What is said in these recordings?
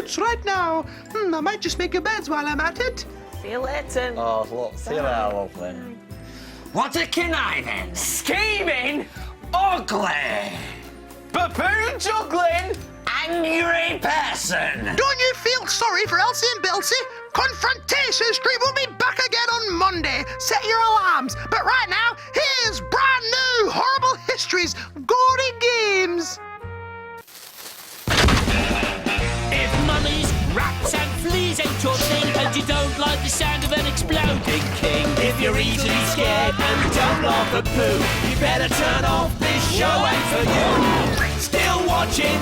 boots right now. I might just make your beds while I'm at it. See you later. Oh, look, see you later, lovely. What a conniving, Scheming, ugly, baboon juggling, angry person. Don't you feel sorry for Elsie and Bilsey? Confrontation Street will be back again on Monday. Set your alarms. But right now, here's brand new Horrible Histories Gory Games. If mummies, rats and fleas ain't your thing, and you don't like the sound of an exploding king, if you're easily scared and don't love the poo, you better turn off, this show ain't for you. Still watching?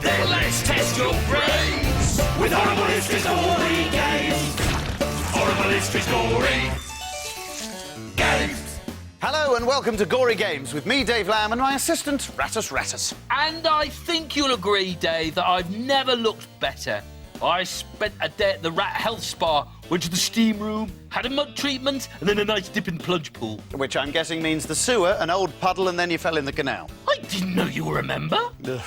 Then let's test your brains with Horrible Histories Gory Games. Horrible Histories Gory Games. Hello and welcome to Gory Games with me, Dave Lamb, and my assistant, Rattus. And I think you'll agree, Dave, that I've never looked better. I spent a day at the Rat Health Spa, went to the steam room, had a mud treatment, and then a nice dip in the plunge pool. Which I'm guessing means the sewer, an old puddle, and then you fell in the canal. I didn't know you were a member. Ugh.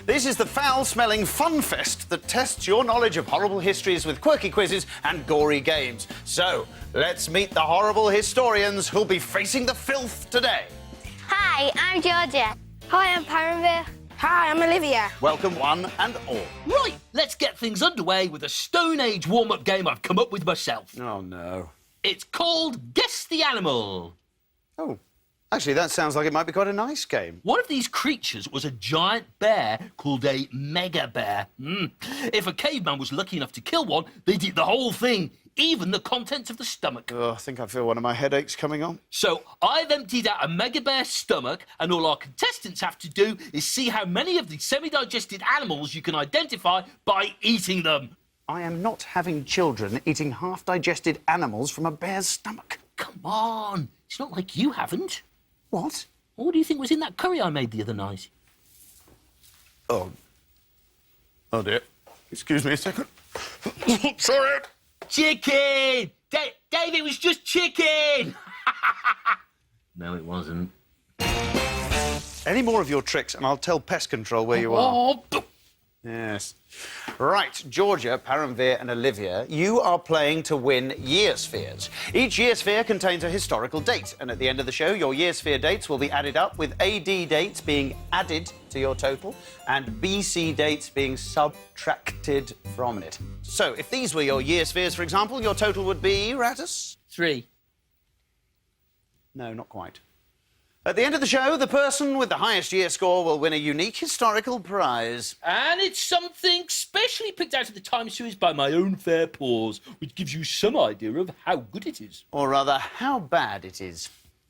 This is the foul-smelling fun fest that tests your knowledge of horrible histories with quirky quizzes and gory games. So, let's meet the horrible historians who'll be facing the filth today. Hi, I'm Georgia. Hi, I'm Paramveer. Hi, I'm Olivia. Welcome one and all. Right, let's get things underway with a Stone Age warm-up game I've come up with myself. Oh, no. It's called Guess the Animal. Oh, actually, that sounds like it might be quite a nice game. One of these creatures was a giant bear called a Mega Bear. If a caveman was lucky enough to kill one, they'd eat the whole thing, even the contents of the stomach. Oh, I think I feel one of my headaches coming on. So I've emptied out a Mega Bear's stomach, and all our contestants have to do is see how many of the semi-digested animals you can identify by eating them. I am not having children eating half-digested animals from a bear's stomach. Come on, it's not like you haven't. What? What do you think was in that curry I made the other night? Oh dear. Excuse me a second. Sorry. Chicken! Dave, it was just chicken! No, it wasn't. Any more of your tricks and I'll tell pest control where you are. Oh, Yes. Right, Georgia, Paramveer and Olivia, you are playing to win year spheres. Each year sphere contains a historical date, and at the end of the show, your year sphere dates will be added up, with AD dates being added to your total and BC dates being subtracted from it. So, if these were your year spheres, for example, your total would be, Rattus? 3. No, not quite. At the end of the show, the person with the highest year score will win a unique historical prize. And it's something specially picked out of the time series by my own fair paws, which gives you some idea of how good it is. Or rather, how bad it is.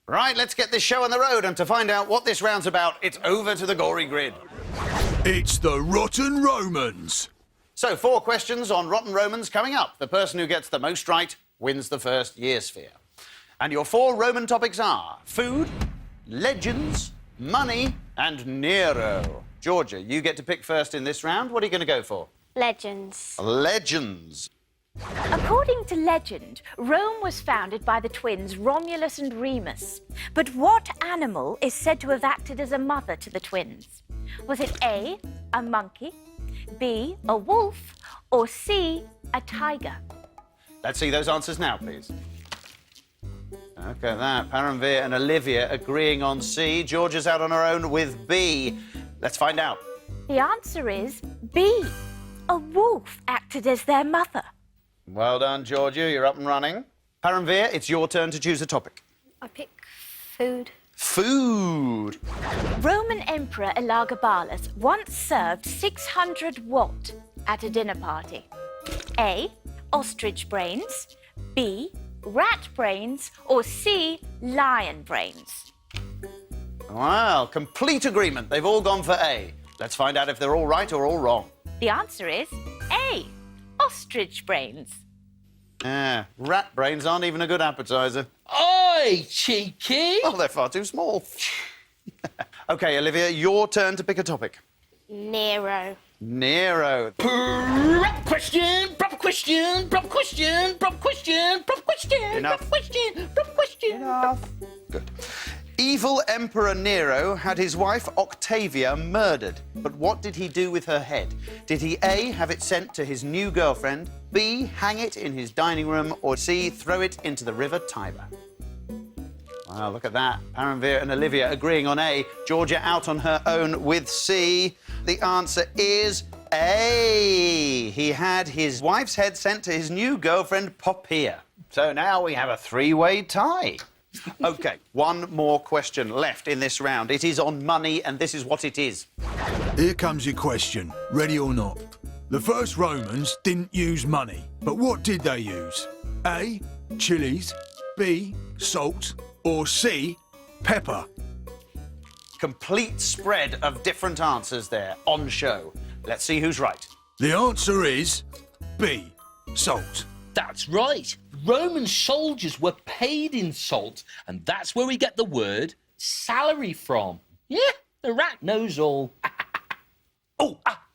Right, let's get this show on the road, and to find out what this round's about, it's over to the gory grid. It's the Rotten Romans. So, 4 questions on Rotten Romans coming up. The person who gets the most right wins the first year sphere. And your 4 Roman topics are food, legends, money, and Nero. Georgia, you get to pick first in this round. What are you going to go for? Legends. Legends. According to legend, Rome was founded by the twins Romulus and Remus. But what animal is said to have acted as a mother to the twins? Was it A, a monkey, B, a wolf, or C, a tiger? Let's see those answers now, please. Look at that. Paramveer and Olivia agreeing on C. Georgia's out on her own with B. Let's find out. The answer is B. A wolf acted as their mother. Well done, Georgia. You're up and running. Paramveer, it's your turn to choose a topic. I pick food. Food. Roman Emperor Elagabalus once served 600 what at a dinner party? A, ostrich brains, B, rat brains, or C, lion brains? Wow, complete agreement. They've all gone for A. Let's find out if they're all right or all wrong. The answer is A, ostrich brains. Rat brains aren't even a good appetizer. Oi, cheeky! Oh, they're far too small. OK, Olivia, your turn to pick a topic. Nero. Nero. Proper question, proper question, proper question, proper question, proper question, Enough. proper question, proper question. Enough. Good. Evil Emperor Nero had his wife Octavia murdered. But what did he do with her head? Did he A, have it sent to his new girlfriend, B, hang it in his dining room, or C, throw it into the River Tiber? Wow, look at that. Paramveer and Olivia agreeing on A. Georgia out on her own with C. The answer is A. He had his wife's head sent to his new girlfriend, Poppaea. So now we have a three-way tie. OK, one more question left in this round. It is on money, and this is what it is. Here comes your question, ready or not. The first Romans didn't use money, but what did they use? A, chilies, B, salt, or C, pepper? Complete spread of different answers there on show. Let's see who's right. The answer is B, salt. That's right. Roman soldiers were paid in salt, and that's where we get the word salary from. Yeah, the rat knows all.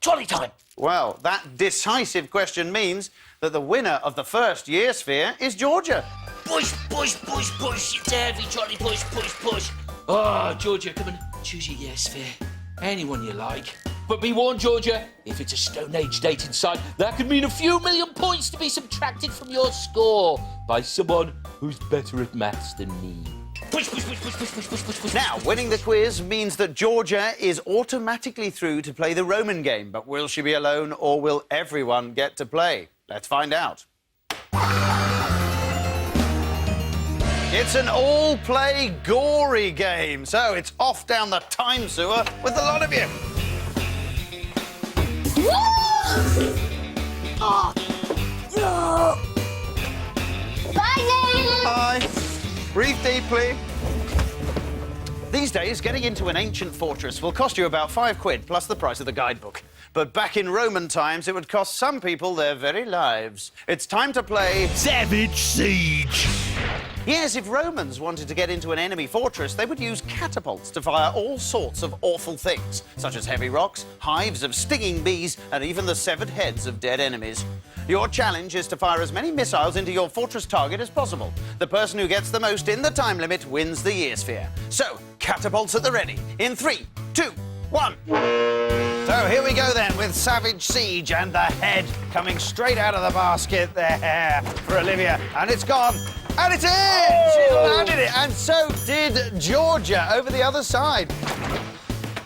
Trolley time. Well, that decisive question means that the winner of the first year sphere is Georgia. Push, push, push, push. It's heavy, trolley, push, push, push. Oh, Georgia, come and choose your year sphere. Anyone you like. But be warned, Georgia, if it's a Stone-age date inside, that could mean a few million points to be subtracted from your score by someone who's better at maths than me. Push, push, push, push, push, push, push, push, push. Now, winning the quiz means that Georgia is automatically through to play the Roman game. But will she be alone, or will everyone get to play? Let's find out. It's an all-play gory game, so it's off down the time sewer with a lot of you. Bye. Breathe deeply. These days, getting into an ancient fortress will cost you about £5 plus the price of the guidebook. But back in Roman times, it would cost some people their very lives. It's time to play Savage Siege. Yes, if Romans wanted to get into an enemy fortress, they would use catapults to fire all sorts of awful things, such as heavy rocks, hives of stinging bees, and even the severed heads of dead enemies. Your challenge is to fire as many missiles into your fortress target as possible. The person who gets the most in the time limit wins the year sphere. So, catapults at the ready. In 3, 2, 1. So here we go then with Savage Siege, and the head coming straight out of the basket there for Olivia. And it's gone. And it's in! She landed it, and so did Georgia over the other side.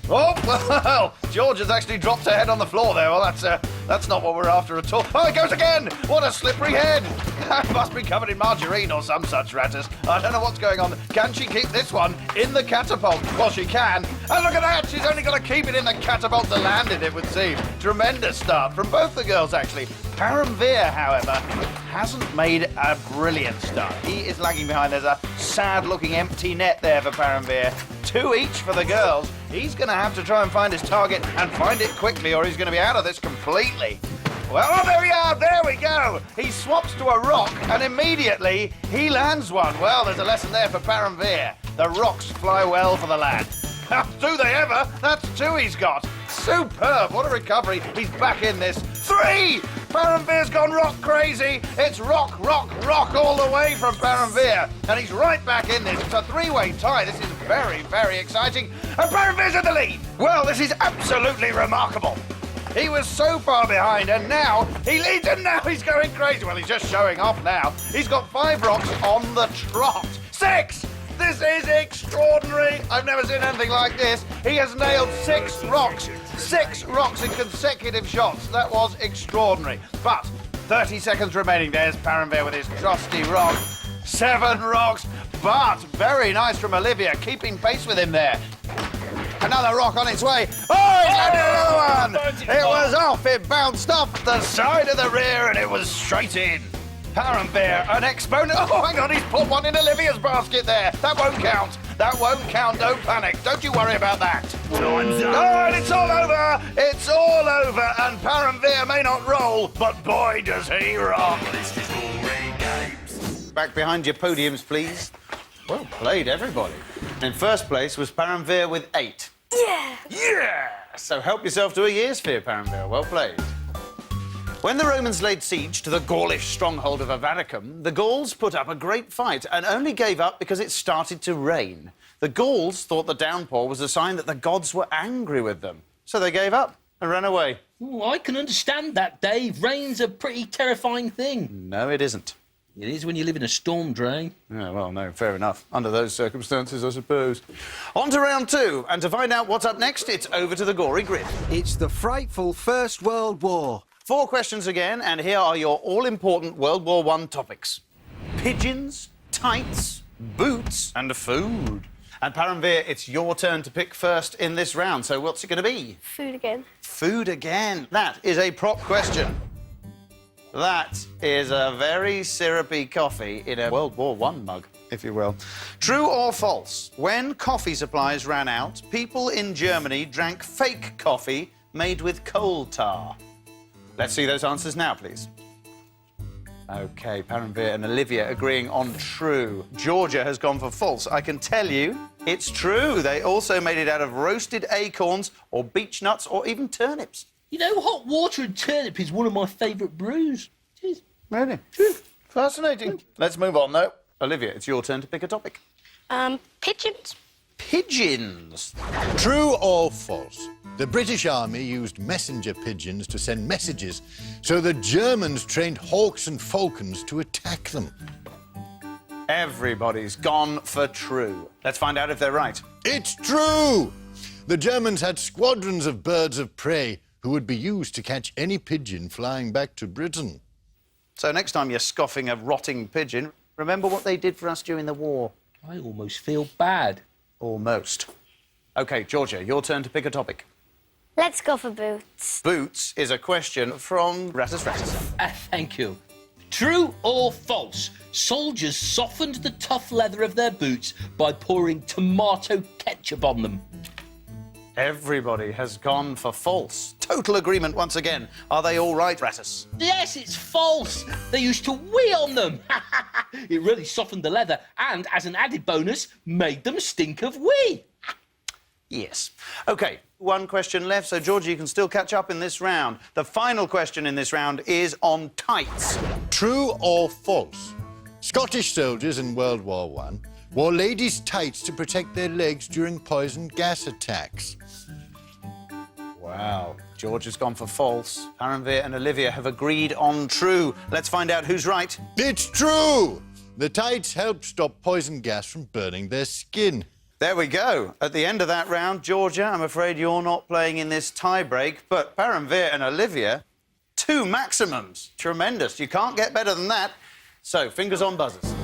Oh, well, Georgia's actually dropped her head on the floor there. Well, that's not what we're after at all. Oh, it goes again! What a slippery head! That must be covered in margarine or some such, Rattus. I don't know what's going on. Can she keep this one in the catapult? Well, she can. And look at that! She's only got to keep it in the catapult to land it would seem. Tremendous start from both the girls, actually. Paramveer, however, hasn't made a brilliant start. He is lagging behind. There's a sad-looking empty net there for Paramveer. 2 each for the girls. He's going to have to try and find his target and find it quickly, or he's going to be out of this completely. Well, oh, there we are. There we go. He swaps to a rock, and immediately he lands one. Well, there's a lesson there for Paramveer. The rocks fly well for the lad. Do they ever? That's 2 he's got. Superb. What a recovery. He's back in this. 3! Paramveer's gone rock crazy. It's rock, rock, rock all the way from Paramveer. And he's right back in this. It's a 3-way tie. This is very, very exciting. And Paramveer's in the lead. Well, this is absolutely remarkable. He was so far behind, and now he leads, and now he's going crazy. Well, he's just showing off now. He's got 5 rocks on the trot. 6! This is extraordinary. I've never seen anything like this. He has nailed 6 rocks. 6 rocks in consecutive shots. That was extraordinary. But 30 seconds remaining. There's Paramveer with his trusty rock. 7 rocks, but very nice from Olivia, keeping pace with him there. Another rock on its way. Oh, he landed another one! It was off. It bounced off the side of the rear, and it was straight in. Paramveer, an exponent. Oh, hang on, he's put one in Olivia's basket there. That won't count. That won't count. Don't panic. Don't you worry about that. Time's up. Oh, and it's all over. It's all over. And Paramveer may not roll, but boy, does he rock. Histories Gory Games. Back behind your podiums, please. Well played, everybody. In first place was Paramveer with 8. Yeah! Yeah! So help yourself to a year sphere, Paramveer. Well played. When the Romans laid siege to the Gaulish stronghold of Avaricum, the Gauls put up a great fight and only gave up because it started to rain. The Gauls thought the downpour was a sign that the gods were angry with them. So they gave up and ran away. Oh, I can understand that, Dave. Rain's a pretty terrifying thing. No, it isn't. It is when you live in a storm drain. Yeah, well, no, fair enough. Under those circumstances, I suppose. On to round 2, and to find out what's up next, it's over to the Gory Grid. It's the frightful First World War. 4 questions again, and here are your all-important World War I topics. Pigeons, tights, boots, and food. And Paramveer, it's your turn to pick first in this round, so what's it going to be? Food again. Food again. That is a prop question. That is a very syrupy coffee in a World War I mug, if you will. True or false? When coffee supplies ran out, people in Germany drank fake coffee made with coal tar. Let's see those answers now, please. OK, Paramveer and Olivia agreeing on true. Georgia has gone for false. I can tell you it's true. They also made it out of roasted acorns or beech nuts or even turnips. You know, hot water and turnip is one of my favourite brews. Cheers. Really? Fascinating. Let's move on, though. Olivia, it's your turn to pick a topic. Pigeons. Pigeons. True or false? The British Army used messenger pigeons to send messages, so the Germans trained hawks and falcons to attack them. Everybody's gone for true. Let's find out if they're right. It's true! The Germans had squadrons of birds of prey who would be used to catch any pigeon flying back to Britain. So next time you're scoffing a rotting pigeon, remember what they did for us during the war. I almost feel bad. Almost. OK, Georgia, your turn to pick a topic. Let's go for boots. Boots is a question from Rattus. Thank you. True or false? Soldiers softened the tough leather of their boots by pouring tomato ketchup on them. Everybody has gone for false. Total agreement once again. Are they all right, Rattus? Yes, it's false. They used to wee on them. It really softened the leather and, as an added bonus, made them stink of wee. Yes. OK, 1 question left, so, Georgia, you can still catch up in this round. The final question in this round is on tights. True or false? Scottish soldiers in World War I wore ladies' tights to protect their legs during poison gas attacks. Wow. George has gone for false. Paramveer and Olivia have agreed on true. Let's find out who's right. It's true! The tights helped stop poison gas from burning their skin. There we go. At the end of that round, Georgia, I'm afraid you're not playing in this tie-break, but Paramveer and Olivia, 2 maximums. Tremendous. You can't get better than that. So, fingers on buzzers.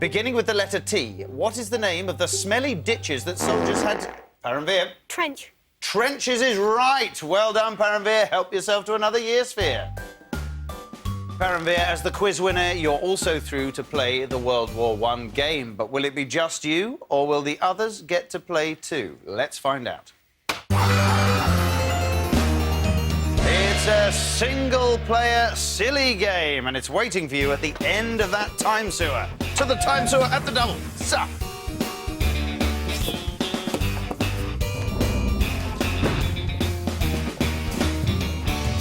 Beginning with the letter T, what is the name of the smelly ditches that soldiers had... Paramveer? Trench. Trenches is right. Well done, Paramveer. Help yourself to another year sphere. Paramveer, as the quiz winner, you're also through to play the World War I game. But will it be just you, or will the others get to play too? Let's find out. It's a single-player, silly game, and it's waiting for you at the end of that time sewer. To the time sewer at the double. Sup.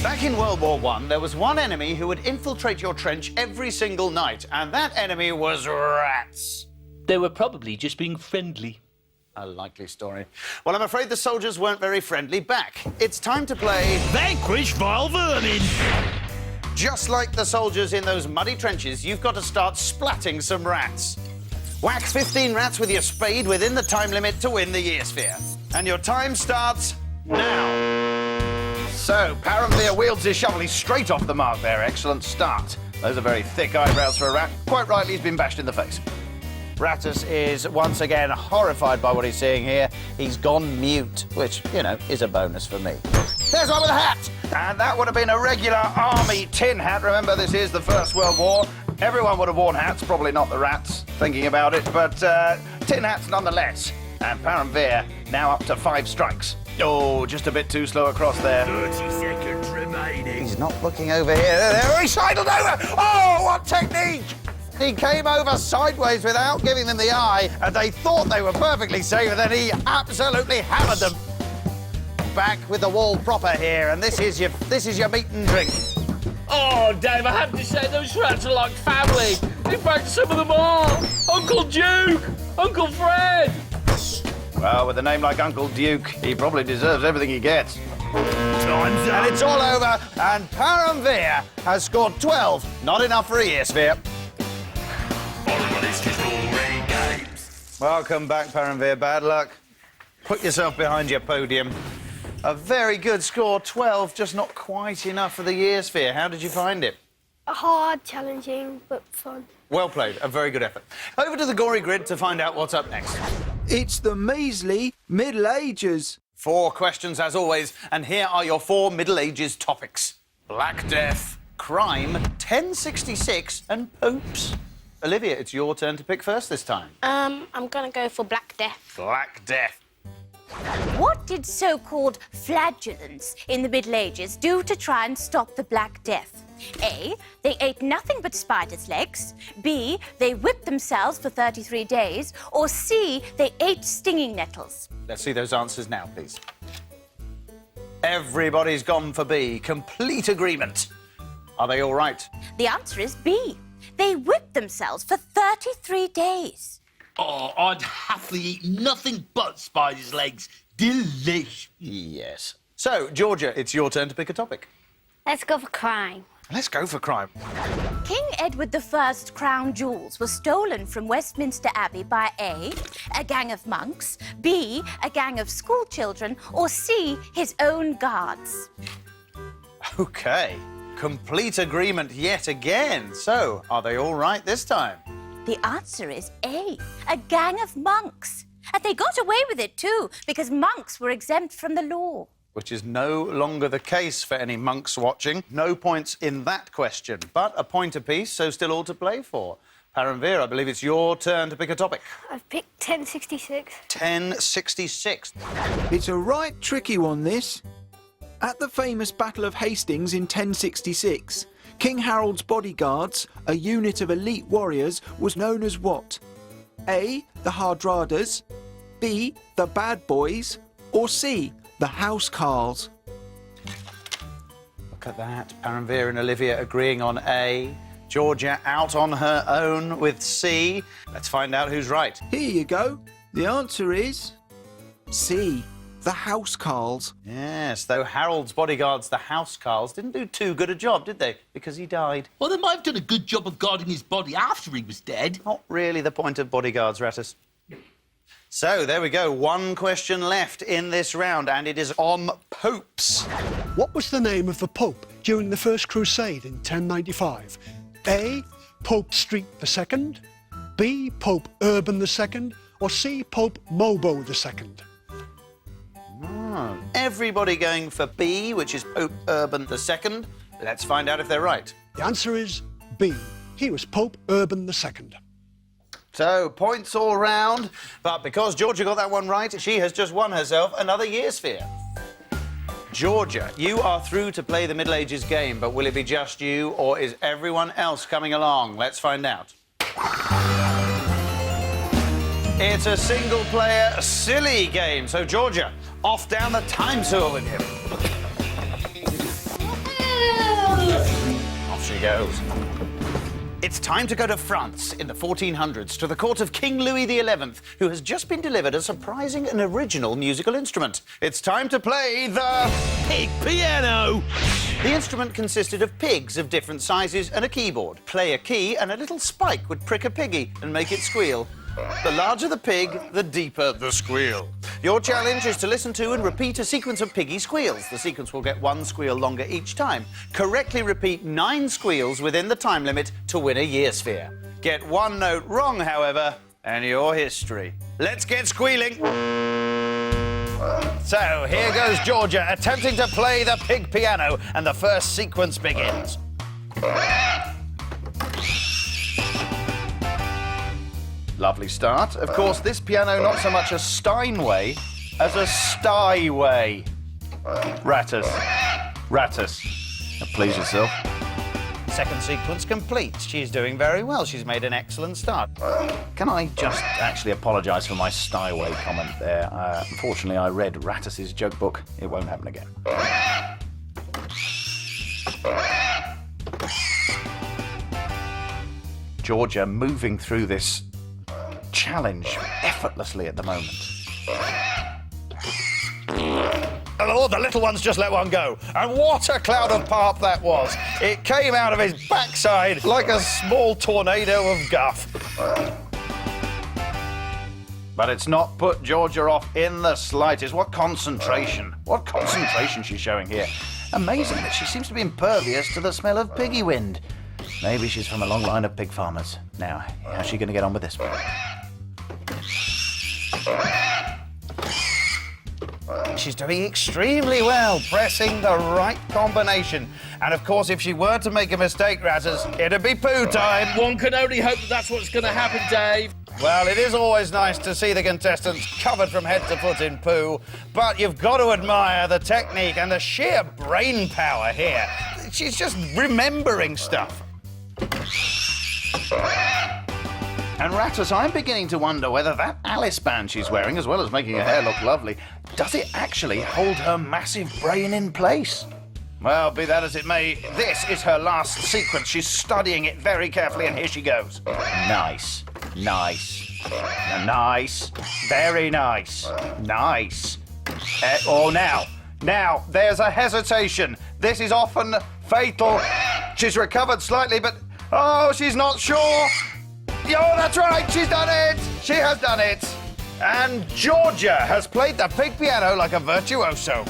Back in World War I, there was one enemy who would infiltrate your trench every single night, and that enemy was rats. They were probably just being friendly. A likely story. Well, I'm afraid the soldiers weren't very friendly back. It's time to play... Vanquish vile vermin! Just like the soldiers in those muddy trenches, you've got to start splatting some rats. Whack 15 rats with your spade within the time limit to win the year sphere. And your time starts now. So, Paramveer wields his shovel. He's straight off the mark there. Excellent start. Those are very thick eyebrows for a rat. Quite rightly, he's been bashed in the face. Rattus is once again horrified by what he's seeing here. He's gone mute, which, you know, is a bonus for me. There's one with a hat! And that would have been a regular army tin hat. Remember, this is the First World War. Everyone would have worn hats, probably not the rats, thinking about it, but tin hats nonetheless. And Paramveer now up to 5 strikes. Oh, just a bit too slow across there. 30 seconds remaining. He's not looking over here. There, he sidled over! Oh, what technique! He came over sideways without giving them the eye, and they thought they were perfectly safe, and then he absolutely hammered them. Back with the wall proper here, and this is your meat and drink. Oh, Dave, I have to say those rats are like family. In fact, some of them are. Uncle Duke, Uncle Fred. Well, with a name like Uncle Duke, he probably deserves everything he gets. Time's up. And it's all over, and Paramveer has scored 12. Not enough for a year sphere. Horrible Histories Gory Games. Welcome back, Paramveer. Bad luck. Put yourself behind your podium. A very good score, 12, just not quite enough for the year sphere. How did you find it? Hard, challenging, but fun. Well played, a very good effort. Over to the gory grid to find out what's up next. It's the measly Middle Ages. 4 questions as always, and here are your 4 Middle Ages topics. Black Death, crime, 1066 and popes. Olivia, it's your turn to pick first this time. I'm gonna go for Black Death. Black Death. What did so-called flagellants in the Middle Ages do to try and stop the Black Death? A, they ate nothing but spiders' legs. B, they whipped themselves for 33 days. Or C, they ate stinging nettles. Let's see those answers now, please. Everybody's gone for B. Complete agreement. Are they all right? The answer is B. They whipped themselves for 33 days. Oh, I'd happily eat nothing but spider's legs. Delish. Yes. So, Georgia, it's your turn to pick a topic. Let's go for crime. Let's go for crime. King Edward I's crown jewels were stolen from Westminster Abbey by A, a gang of monks, B, a gang of school children, or C, his own guards. OK. Complete agreement yet again. So, are they all right this time? The answer is A, a gang of monks. And they got away with it too, because monks were exempt from the law. Which is no longer the case for any monks watching. No points in that question, but a point apiece, so still all to play for. Paramveer, I believe it's your turn to pick a topic. I've picked 1066. 1066. It's a right tricky one, this. At the famous Battle of Hastings in 1066, King Harold's bodyguards, a unit of elite warriors, was known as what? A, the Hardradas, B, the Bad Boys, or C, the Housecarls? Look at that. Paramveer and Olivia agreeing on A. Georgia out on her own with C. Let's find out who's right. Here you go. The answer is C, the Housecarls. Yes, though Harold's bodyguards, the Housecarls, didn't do too good a job, did they? Because he died. Well, they might have done a good job of guarding his body after he was dead. Not really the point of bodyguards, Rattus. So, there we go. 1 question left in this round, and it is on popes. What was the name of the Pope during the First Crusade in 1095? A, Pope Street II, B, Pope Urban II, or C, Pope Mobo II? Everybody going for B, which is Pope Urban II. Let's find out if they're right. The answer is B. He was Pope Urban II. So, points all round, but because Georgia got that one right, she has just won herself another year sphere. Georgia, you are through to play the Middle Ages game, but will it be just you, or is everyone else coming along? Let's find out. It's a single-player, silly game. So, Georgia, off down the time sewer with him. Off she goes. It's time to go to France in the 1400s to the court of King Louis XI, who has just been delivered a surprising and original musical instrument. It's time to play the Pig piano! The instrument consisted of pigs of different sizes and a keyboard. Play a key and a little spike would prick a piggy and make it squeal. The larger the pig, the deeper the squeal. Your challenge is to listen to and repeat a sequence of piggy squeals. The sequence will get 1 squeal longer each time. Correctly repeat 9 squeals within the time limit to win a year sphere. Get 1 note wrong, however, and you're history. Let's get squealing. So, here goes Georgia attempting to play the pig piano, and the first sequence begins. Lovely start. Of course, this piano not so much a Steinway as a Styway. Rattus. Rattus. Now, please yourself. Second sequence complete. She's doing very well. She's made an excellent start. Can I just actually apologise for my Styway comment there? Unfortunately, I read Rattus's joke book. It won't happen again. Georgia moving through this challenge effortlessly at the moment. oh, the little one's just let one go. And what a cloud of parp that was. It came out of his backside like a small tornado of guff. But it's not put Georgia off in the slightest. What concentration. What concentration she's showing here. Amazing that she seems to be impervious to the smell of piggy wind. Maybe she's from a long line of pig farmers. Now, how's she going to get on with this one? She's doing extremely well, pressing the right combination. And of course, if she were to make a mistake, Rattus, it'd be poo time. One can only hope that that's what's going to happen, Dave. Well, it is always nice to see the contestants covered from head to foot in poo, but you've got to admire the technique and the sheer brain power here. She's just remembering stuff. And Rattus, I'm beginning to wonder whether that Alice band she's wearing, as well as making her hair look lovely, does it actually hold her massive brain in place? Well, be that as it may, this is her last sequence. She's studying it very carefully, and here she goes. Nice. Nice. Nice. Very nice. Nice. Now, there's a hesitation. This is often fatal. She's recovered slightly, but... oh, she's not sure. Oh, that's right, she's done it. She has done it. And Georgia has played the pig piano like a virtuoso.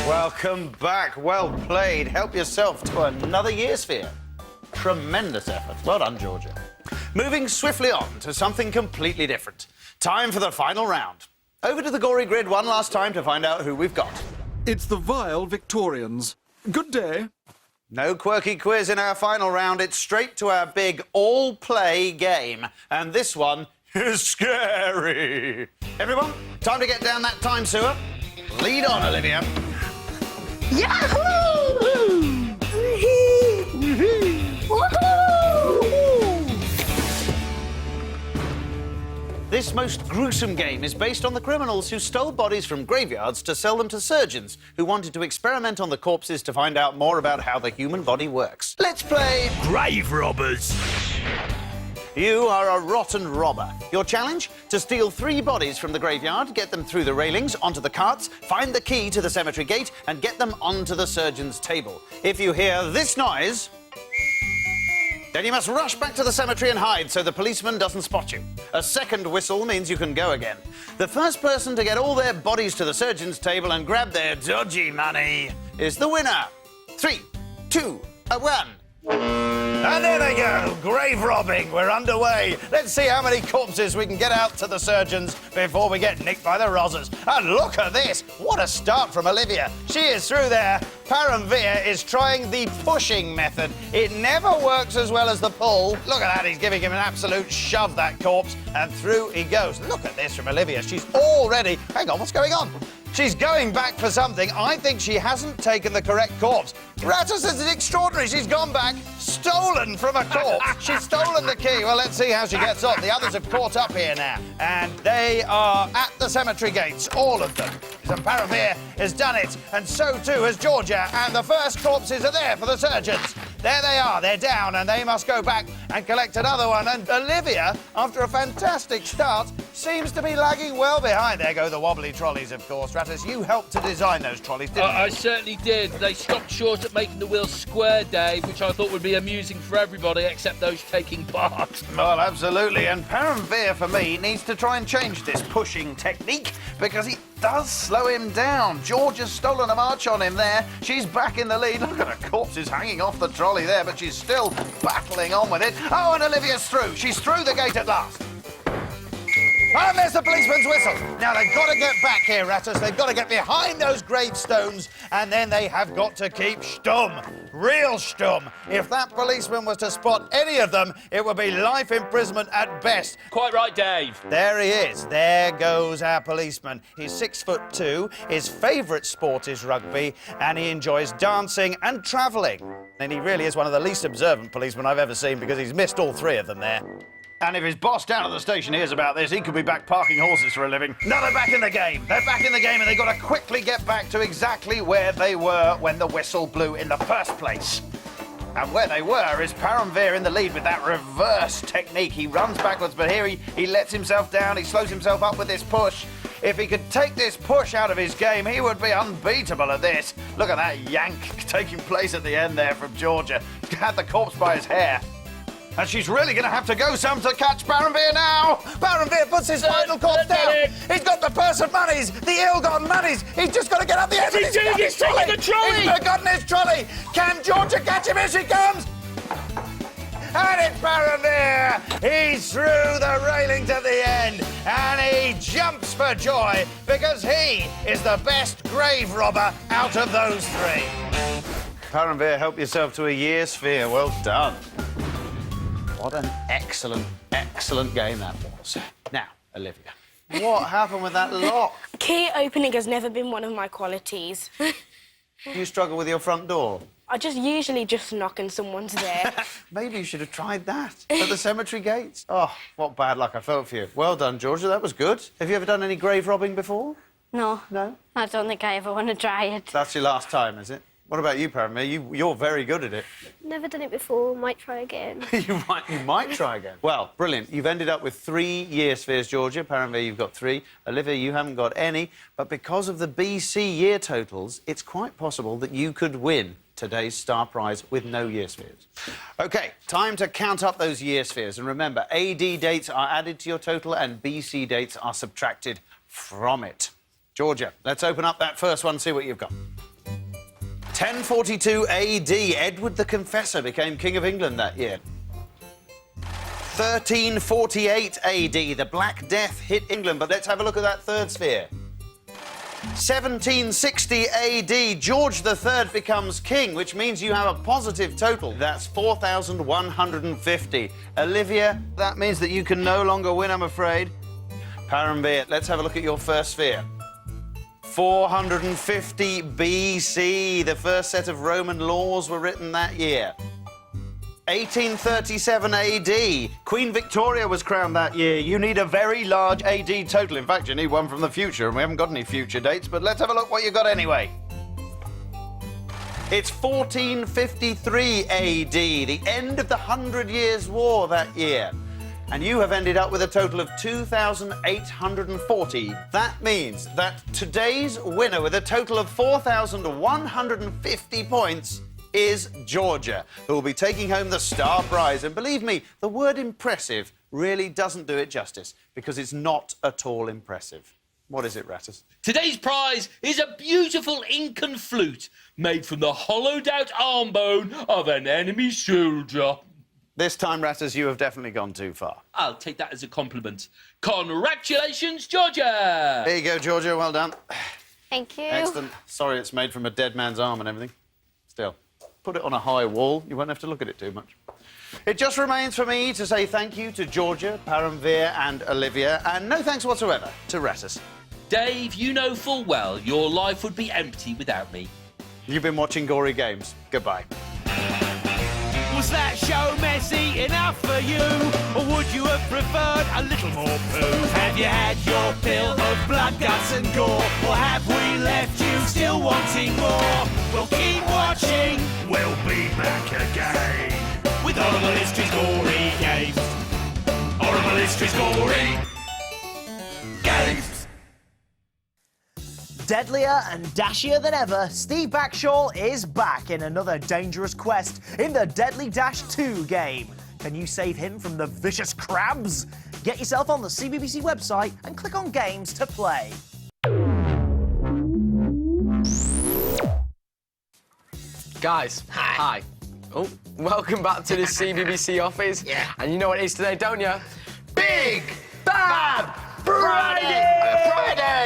Welcome back. Well played. Help yourself to another year sphere. Tremendous effort. Well done, Georgia. Moving swiftly on to something completely different. Time for the final round. Over to the Gory Grid one last time to find out who we've got. It's the Vile Victorians. Good day. No quirky quiz in our final round. It's straight to our big all-play game. And this one is scary. Everyone, time to get down that time sewer. Lead on, Olivia. Yahoo! This most gruesome game is based on the criminals who stole bodies from graveyards to sell them to surgeons who wanted to experiment on the corpses to find out more about how the human body works. Let's play Grave Robbers. You are a rotten robber. Your challenge? To steal 3 bodies from the graveyard, get them through the railings, onto the carts, find the key to the cemetery gate, and get them onto the surgeon's table. If you hear this noise, then you must rush back to the cemetery and hide so the policeman doesn't spot you. A second whistle means you can go again. The first person to get all their bodies to the surgeon's table and grab their dodgy money is the winner. 3, 2, 1. And there they go, grave robbing. We're underway. Let's see how many corpses we can get out to the surgeons before we get nicked by the rozzers. And look at this. What a start from Olivia. She is through there. Paramveer is trying the pushing method. It never works as well as the pull. Look at that. He's giving him an absolute shove, that corpse, and through he goes. Look at this from Olivia. She's already... hang on, what's going on? She's going back for something. I think she hasn't taken the correct corpse. Rattus is extraordinary. She's gone back, stolen from a corpse. She's stolen the key. Well, let's see how she gets on. The others have caught up here now. And they are at the cemetery gates, all of them. So Paramveer has done it, and so too has Georgia. And the first corpses are there for the surgeons. There they are. They're down, and they must go back and collect another one. And Olivia, after a fantastic start, seems to be lagging well behind. There go the wobbly trolleys, of course. Rattus, you helped to design those trolleys, didn't you? I certainly did. They stopped short at making the wheels square, Dave, which I thought would be amusing for everybody except those taking part. Well, absolutely. And Paramveer, for me, needs to try and change this pushing technique because it does slow him down. George has stolen a march on him there. She's back in the lead. Look at her corpses hanging off the trolley there, but she's still battling on with it. Oh, and Olivia's through. She's through the gate at last. And there's the policeman's whistle. Now, they've got to get back here, Rattus. They've got to get behind those gravestones, and then they have got to keep stum. Real stum. If that policeman was to spot any of them, it would be life imprisonment at best. Quite right, Dave. There he is. There goes our policeman. He's 6'2". His favourite sport is rugby, and he enjoys dancing and travelling. And he really is one of the least observant policemen I've ever seen because he's missed all 3 of them there. And if his boss down at the station hears about this, he could be back parking horses for a living. No, they're back in the game. They're back in the game, and they've got to quickly get back to exactly where they were when the whistle blew in the first place. And where they were is Paramveer in the lead with that reverse technique. He runs backwards, but here he lets himself down. He slows himself up with this push. If he could take this push out of his game, he would be unbeatable at this. Look at that yank taking place at the end there from Georgia. Had the corpse by his hair. And she's really going to have to go some to catch Baron-Veer now. Baron-Veer puts his final corpse down. He's got the purse of monies, the ill-gotten monies. He's just got to get up the end. What's he doing? He's taking the trolley. He's forgotten his trolley. Can Georgia catch him? Here she comes. And it's Baron-Veer. He's through the railing to the end. And he jumps for joy because he is the best grave robber out of those three. Baron-Veer, help yourself to a year sphere. Well done. What an excellent, excellent game that was. Now, Olivia, what happened with that lock? Key opening has never been one of my qualities. You struggle with your front door? I usually just knock and someone's there. Maybe you should have tried that at the cemetery gates. Oh, what bad luck I felt for you. Well done, Georgia, that was good. Have you ever done any grave robbing before? No. No? I don't think I ever want to try it. That's your last time, is it? What about you, Paramir? You're very good at it. Never done it before. Might try again. you might try again. Well, brilliant. You've ended up with 3 year spheres, Georgia. Paramir, you've got 3. Olivia, you haven't got any. But because of the BC year totals, it's quite possible that you could win today's star prize with no year spheres. OK, time to count up those year spheres. And remember, AD dates are added to your total and BC dates are subtracted from it. Georgia, let's open up that first one, see what you've got. 1042 AD, Edward the Confessor became King of England that year. 1348 AD, the Black Death hit England, but let's have a look at that third sphere. 1760 AD, George III becomes king, which means you have a positive total. That's 4,150. Olivia, that means that you can no longer win, I'm afraid. Paramveer, let's have a look at your first sphere. 450 BC, the first set of Roman laws were written that year. 1837 AD, Queen Victoria was crowned that year. You need a very large AD total. In fact, you need one from the future, and we haven't got any future dates, but let's have a look what you got anyway. It's 1453 AD, the end of the 100 Years' War that year. And you have ended up with a total of 2,840. That means that today's winner with a total of 4,150 points is Georgia, who will be taking home the star prize. And believe me, the word impressive really doesn't do it justice, because it's not at all impressive. What is it, Rattus? Today's prize is a beautiful Incan flute made from the hollowed-out arm bone of an enemy soldier. This time, Rattus, you have definitely gone too far. I'll take that as a compliment. Congratulations, Georgia! There you go, Georgia. Well done. Thank you. Excellent. Sorry it's made from a dead man's arm and everything. Still, put it on a high wall. You won't have to look at it too much. It just remains for me to say thank you to Georgia, Paramveer and Olivia, and no thanks whatsoever to Rattus. Dave, you know full well your life would be empty without me. You've been watching Gory Games. Goodbye. Was that show messy enough for you? Or would you have preferred a little more poo? Have you had your fill of blood, guts and gore? Or have we left you still wanting more? Well, keep watching. We'll be back again with Horrible Histories Gory Games. Horrible Histories Gory Games. Deadlier and dashier than ever, Steve Backshall is back in another dangerous quest in the Deadly Dash 2 game. Can you save him from the vicious crabs? Get yourself on the CBBC website and click on Games to play. Guys, hi. Oh, welcome back to the CBBC office. Yeah. And you know what it is today, don't you? Big Bad Friday!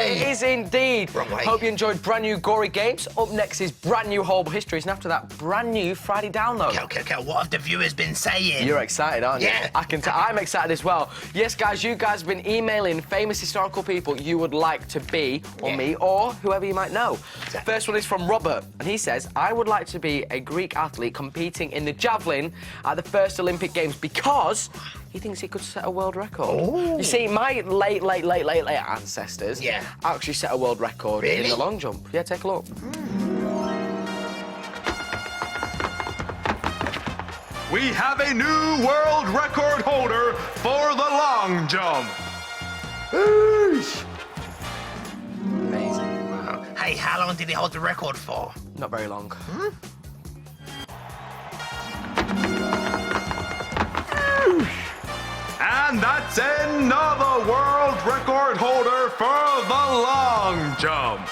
It is indeed. Wrong way. Hope you enjoyed brand new Gory Games. Up next is brand new Horrible Histories, and after that, brand new Friday download. Okay, what have the viewers been saying? You're excited, aren't you? Yeah. I can tell. I'm excited as well. Yes, guys, you guys have been emailing famous historical people you would like to be, or me, or whoever you might know. Exactly. First one is from Robert, and he says, I would like to be a Greek athlete competing in the javelin at the first Olympic Games because he thinks he could set a world record. Oh. You see, my late ancestors actually set a world record in the long jump. Yeah, take a look. We have a new world record holder for the long jump. How long did he hold the record for? Not very long. And that's another world record holder for the long jump.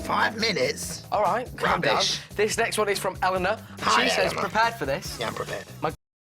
5 minutes? All right, calm down. Rubbish. This next one is from Eleanor. Hi, She says, Eleanor. prepared for this? Yeah, I'm prepared. My